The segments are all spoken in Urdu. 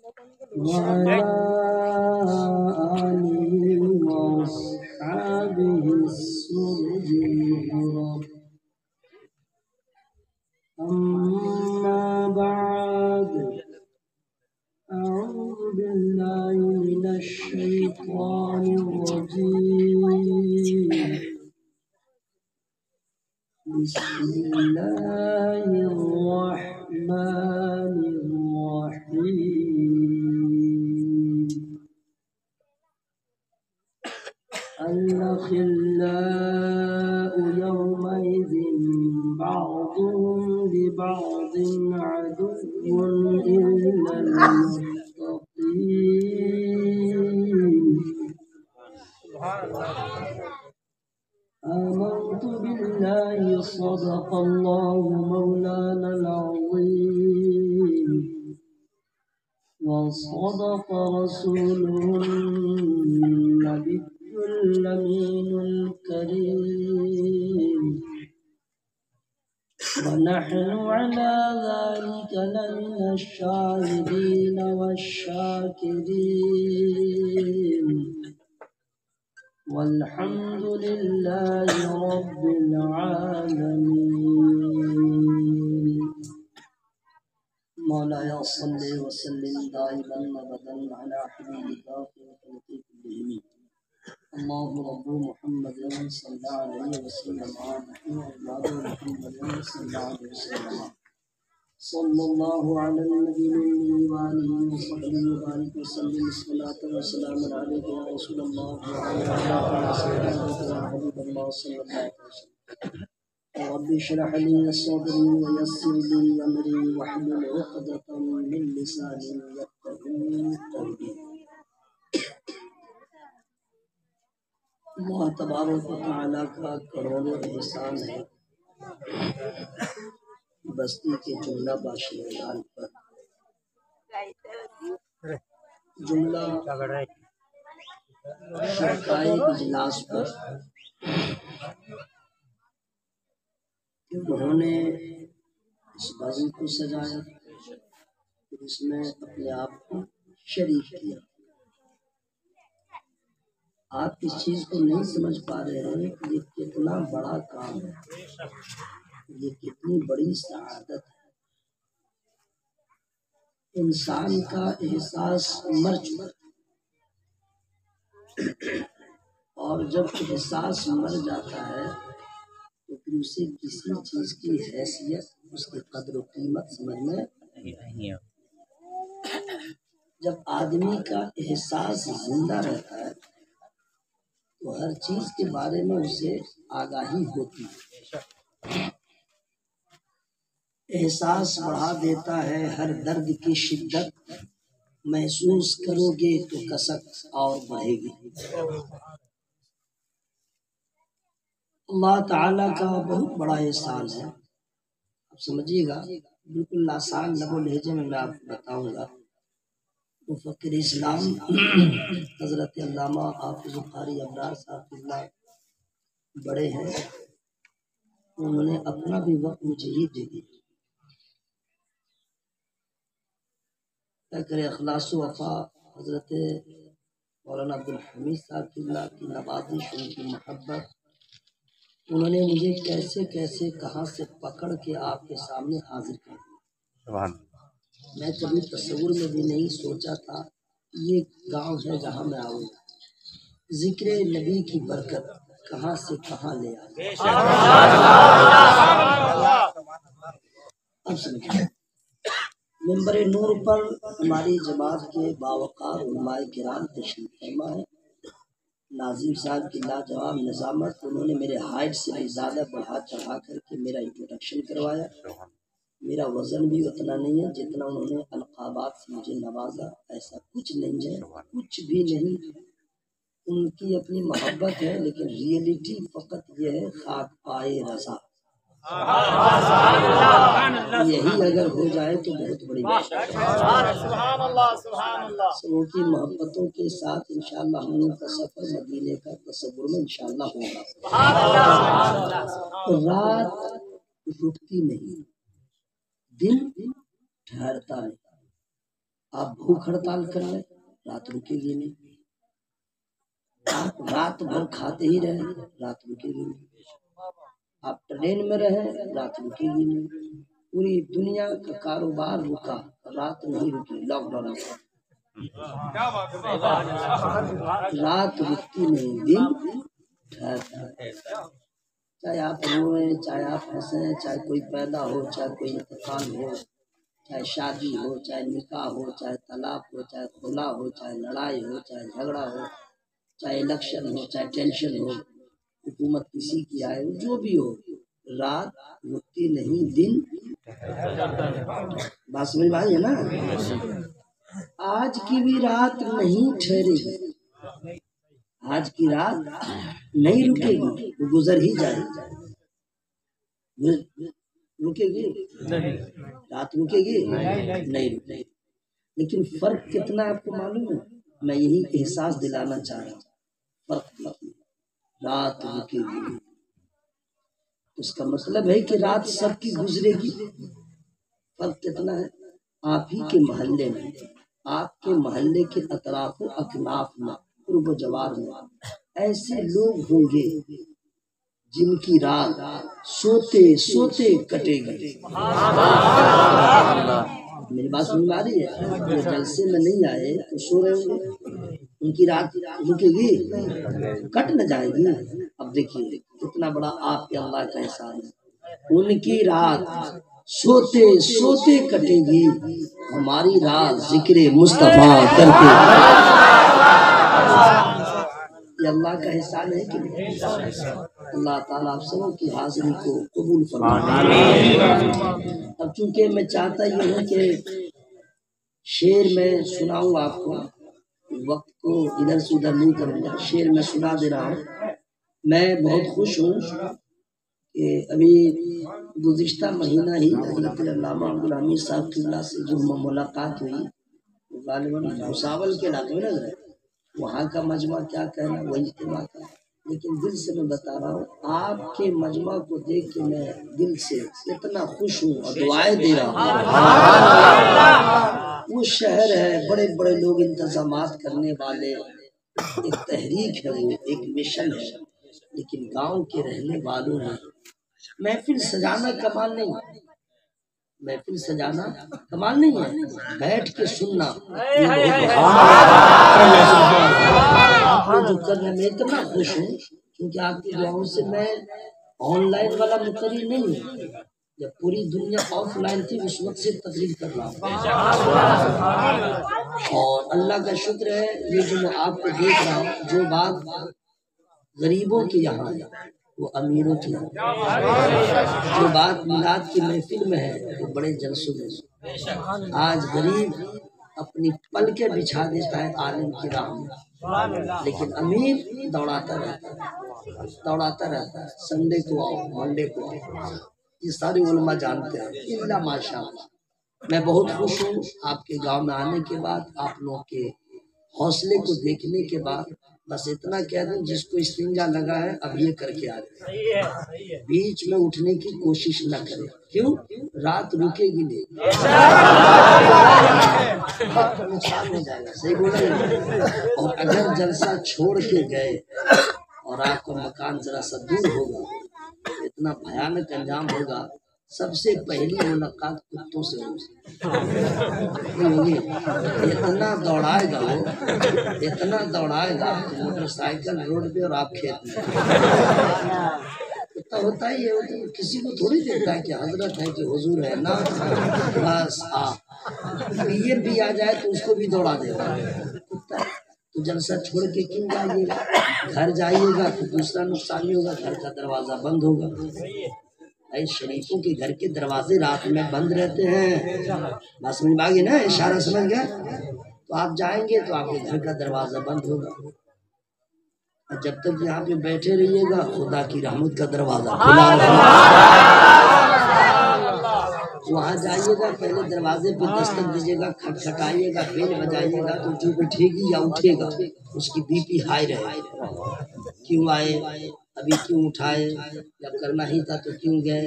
وعلى آله وأصحابه السرد الغرر. أما بعد، أعوذ بالله من الشيطان الرجيم. بسم الله الرحمن الرحيم. الأخلاء يومئذ بعضهم لبعض عدو إلا المتقين. آمنت بالله صدق الله مولانا العظيم، وصدق رسوله النبي الأمين الكريم، ونحن على ذلك لمن الشاهدين والشاكرين، والحمد لله رب العالمين. مولاي صل وسلم دائما ابدا على حبيبك خلق كلهم. الله رب محمد صلى عليه وسلم ونحن عباد محمد صلى عليه وسلم. صلى الله على النبي وآله وصحبه وبارك وسلم. الصلاة والسلام عليك يا رسول الله وعلى آلك يا حبيب الله صلى الله عليه وسلم. رب اشرح لي صدري ويسر لي أمري واحلل عقدة من لساني يفقهوا قولي. اللہ تبارک و تعالیٰ کا کروڑوں احسان ہے بستی کے جملہ باشندگان پر. جملہ شرکائے اجلاس پر انہوں نے اس بازی کو سجایا، پھر اس میں اپنے آپ کو شریک کیا. آپ اس چیز کو نہیں سمجھ پا رہے ہیں کہ یہ کتنا بڑا کام ہے، یہ کتنی بڑی سعادت ہے. انسان کا احساس مر چکا، اور جب احساس مر جاتا ہے تو پھر اسے کسی چیز کی حیثیت، اس کی قدر و قیمت سمجھ میں نہیں ہے. جب آدمی کا احساس زندہ رہتا ہے تو ہر چیز کے بارے میں اسے آگاہی ہوتی ہے. احساس بڑھا دیتا ہے ہر درد کی شدت، محسوس کرو گے تو کسک اور بڑھے گی. اللہ تعالیٰ کا بہت بڑا احسان ہے. اب سمجھیے گا، بالکل آسان لب و لہجے میں آپ کو بتاؤں گا. مفکر اسلام حضرت علامہ حافظ قاری ابرار صاحب اللہ بڑے ہیں، انہوں نے اپنا بھی وقت مجھے ہی دے دیا. کیا کرے، اخلاص و وفا حضرت مولانا عبدالحمید صاحب اللہ کی نوازش، ان کی محبت، انہوں نے مجھے کیسے کیسے کہاں سے پکڑ کے آپ کے سامنے حاضر کر دیا. میں کبھی تصور میں بھی نہیں سوچا تھا یہ گاؤں ہے جہاں میں آؤں گا. ذکر نبی کی برکت کہاں سے کہاں لے آئی. اب سمجھیں، منبر نور پر ہماری جماعت کے باوقار علماء کرام تشریف فرما ہے. ناظم صاحب کی لاجواب نظامت، انہوں نے میرے ہائٹ سے بھی زیادہ بڑھا چڑھا کر کے میرا انٹروڈکشن کروایا. میرا وزن بھی اتنا نہیں ہے جتنا انہوں نے القابات سے مجھے نوازا. ایسا کچھ نہیں ہے، کچھ بھی نہیں. ان کی اپنی محبت ہے، لیکن ریئلٹی فقط یہ ہے خاک پائے رضا. یہی اگر ہو جائے تو بہت بڑی بات ہے. سبوں کی محبتوں کے ساتھ انشاءاللہ ہم لوگ کا سفر مدینے کا تصور میں انشاءاللہ ہوگا. رات رکتی نہیں، دن ٹھہرتا نہیں. آپ بھوک ہڑتال کر لیں رات رکے گی نہیں، آپ رات بھر کھاتے ہی رہیں رات رکے گی نہیں، آپ ٹرین میں رہیں رات رکے گی نہیں، پوری دنیا کا کاروبار رکا رات نہیں رکی، لاک ڈاؤن رات رکتی نہیں، دن ٹھہرتا ہے۔ چاہے آپ روئیں، چاہے آپ ہنسیں، چاہے کوئی پیدا ہو، چاہے کوئی انتقال ہو، چاہے شادی ہو، چاہے نکاح ہو، چاہے طلاق ہو، چاہے خلا ہو، چاہے لڑائی ہو، چاہے جھگڑا ہو، چاہے الیکشن ہو، چاہے ٹینشن ہو، حکومت کسی کی آئے جو بھی ہو، رات رکتی نہیں، دن بات سمجھ میں آئی ہے نا؟ آج کی بھی رات نہیں ٹھہرے گی، آج کی رات نہیں رکے گی، وہ گزر ہی جائے گی، رکے گی رات رکے گی نہیں رکے گی، لیکن فرق کتنا آپ کو معلوم ہے؟ میں یہی احساس دلانا چاہ رہا ہوں، فرق رات رکے گی، اس کا مطلب ہے کہ رات سب کی گزرے گی، فرق کتنا ہے؟ آپ ہی کے محلے میں، آپ کے محلے کے اطراف و اکناف میں، قرب و جوار میں ایسے لوگ ہوں گے جن کی رات سوتے سوتے کٹے گی۔ میری بات سمجھ میں آ رہی ہے؟ یہ جلسے میں نہیں آئے تو سو رہے ہوں گے، ان کی رات رکے گی، کٹ نہ جائے گی۔ اب دیکھیے کتنا بڑا آپ کے اللہ کا احسان ہے، ان کی رات سوتے سوتے کٹے گی، ہماری رات ذکر مصطفیٰ کرتے۔ یہ اللہ کا احسان ہے کہ اللہ تعالیٰ آپ سب کی حاضری کو قبول فرمائے۔ اب چونکہ میں چاہتا یہ ہوں کہ شعر میں سناؤں آپ کو، وقت کو ادھر سے ادھر نہیں کروں گا، شعر میں سنا دے رہا ہوں۔ میں بہت خوش ہوں کہ ابھی گزشتہ مہینہ ہی حضرت علامہ عبدالحمید صاحب قبلہ سے جو ملاقات ہوئی، غالباً بھساول کے علاقے میں نظر ہے، وہاں کا مجمع کیا کہنا، وہ اجتماع کا، لیکن دل سے میں بتا رہا ہوں آپ کے مجمع کو دیکھ کے میں دل سے اتنا خوش ہوں اور دعائیں دے رہا ہوں۔ وہ شہر ہے، بڑے بڑے لوگ انتظامات کرنے والے، ایک تحریک ہے، وہ ایک مشن ہے، لیکن گاؤں کے رہنے والوں نے محفل سجانا کمال نہیں، محفل سجانا کمال نہیں ہے، بیٹھ کے سننا جو کرنے میں اتنا خوش ہوں، کیونکہ آپ کی دعاؤں سے میں آن لائن والا مقرر نہیں ہوں، جب پوری دنیا آف لائن تھی اس وقت سے تقریر کر رہا ہوں، اور اللہ کا شکر ہے یہ جو میں آپ کو دیکھ رہا ہوں، جو بات غریبوں کے یہاں وہ امیروں کی یہاں، جو بات میلاد کی محفل میں ہے وہ بڑے جلسوں میں، آج غریب اپنی پلکیں بچھا دیتا ہے عالم کی راہ میں، لیکن امیر دوڑاتا رہتا ہے، سنڈے کو آؤ، منڈے کو آؤ، یہ سارے علماء جانتے ہیں، الا ماشاء اللہ۔ میں بہت خوش ہوں آپ کے گاؤں میں آنے کے بعد، آپ لوگ کے حوصلے کو دیکھنے کے بعد، بس اتنا کہہ دوں جس کو استنجا لگا ہے اب یہ کر کے آ جائے، بیچ میں اٹھنے کی کوشش نہ کرے، کیوں؟ رات رکے گی نہیں، صحیح بولے، اور اگر جلسہ چھوڑ کے گئے اور آپ کا مکان ذرا سا دور ہوگا اتنا بھیانک انجام ہوگا، سب سے پہلی ملاقات کتوں سے ہوگی، اتنا دوڑائے گا وہ، اتنا دوڑائے گا کہ موٹر سائیکل روڈ پہ اور آپ کھیت میں، اتنا ہوتا ہی ہے، کسی کو تھوڑی دیکھتا ہے کہ حضرت ہے کہ حضور ہے، نا بس یہ بھی آ جائے تو اس کو بھی دوڑا دے گا، تو جلسہ چھوڑ کے کیوں جائیے گا؟ گھر جائیے گا تو دوسرا نقصان ہی ہوگا، گھر کا دروازہ بند ہوگا، شریفوں کے گھر کے دروازے رات میں بند رہتے ہیں، بات سمجھ میں آ گئی نا، اشارہ سمجھ گیا؟ تو آپ جائیں گے تو آپ کے گھر کا دروازہ بند ہوگا، اور جب تک یہاں پہ بیٹھے رہیے گا خدا کی رحمت کا دروازہ کھلا رہے، وہاں جائیے گا پہلے دروازے پہ دستک دیجیے گا، کھٹکھٹائیے گا، بیل بجائیے گا تو جو اٹھے گی یا اٹھے گا اس کی بی پی ہائی رہے گی، کیوں آئے، ابھی کیوں اٹھائے، جب کرنا ہی تھا تو کیوں گئے،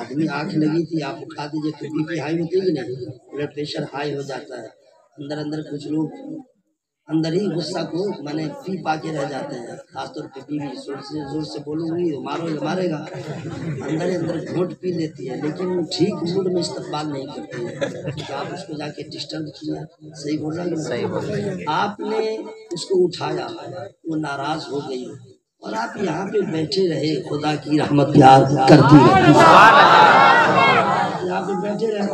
آدمی آنکھ لگی تھی آپ اٹھا دیجیے تو بی پی ہائی ہوتی ہے کہ نہیں، بلڈ پریشر ہائی ہو جاتا ہے، اندر اندر کچھ لوگ اندر ہی غصہ کو پی پا کے رہ جاتے ہیں، خاص طور پہ بیوی زور سے بولوں گی مارو یا مارے گا، اندر اندر گھونٹ پی لیتی ہے، لیکن ٹھیک موڈ میں استقبال نہیں کرتی ہے کہ آپ اس کو جا کے ڈسٹرب کیا۔ صحیح بول رہا ہے، صحیح بول رہا ہے۔ آپ نے اس کو اٹھایا، وہ ناراض ہو گئی اور آپ یہاں پہ بیٹھے رہے، خدا کی رحمت پیار کرتی رہی، یہاں پہ بیٹھے رہے۔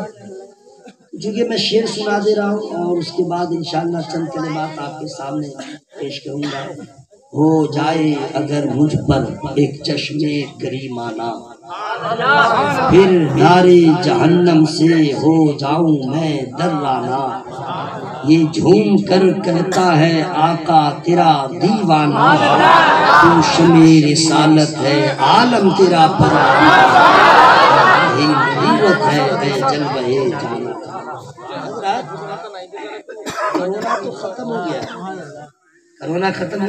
چونکہ میں شعر سنا دے رہا ہوں اور اس کے بعد انشاءاللہ چند کلمات آپ کے سامنے پیش کروں گا۔ ہو جائے اگر مجھ پر ایک چشمے کریمانہ، پھر نارے جہنم سے ہو جاؤں میں درانہ، یہ جھوم کر کہتا ہے آقا تیرا دیوانہ، تو شمع رسالت ہے عالم تیرا پروانہ، یہی مدیرت ہے اے جلوہ جانا۔ حضرات کرونا تو ختم ہو گیا، کرونا ختم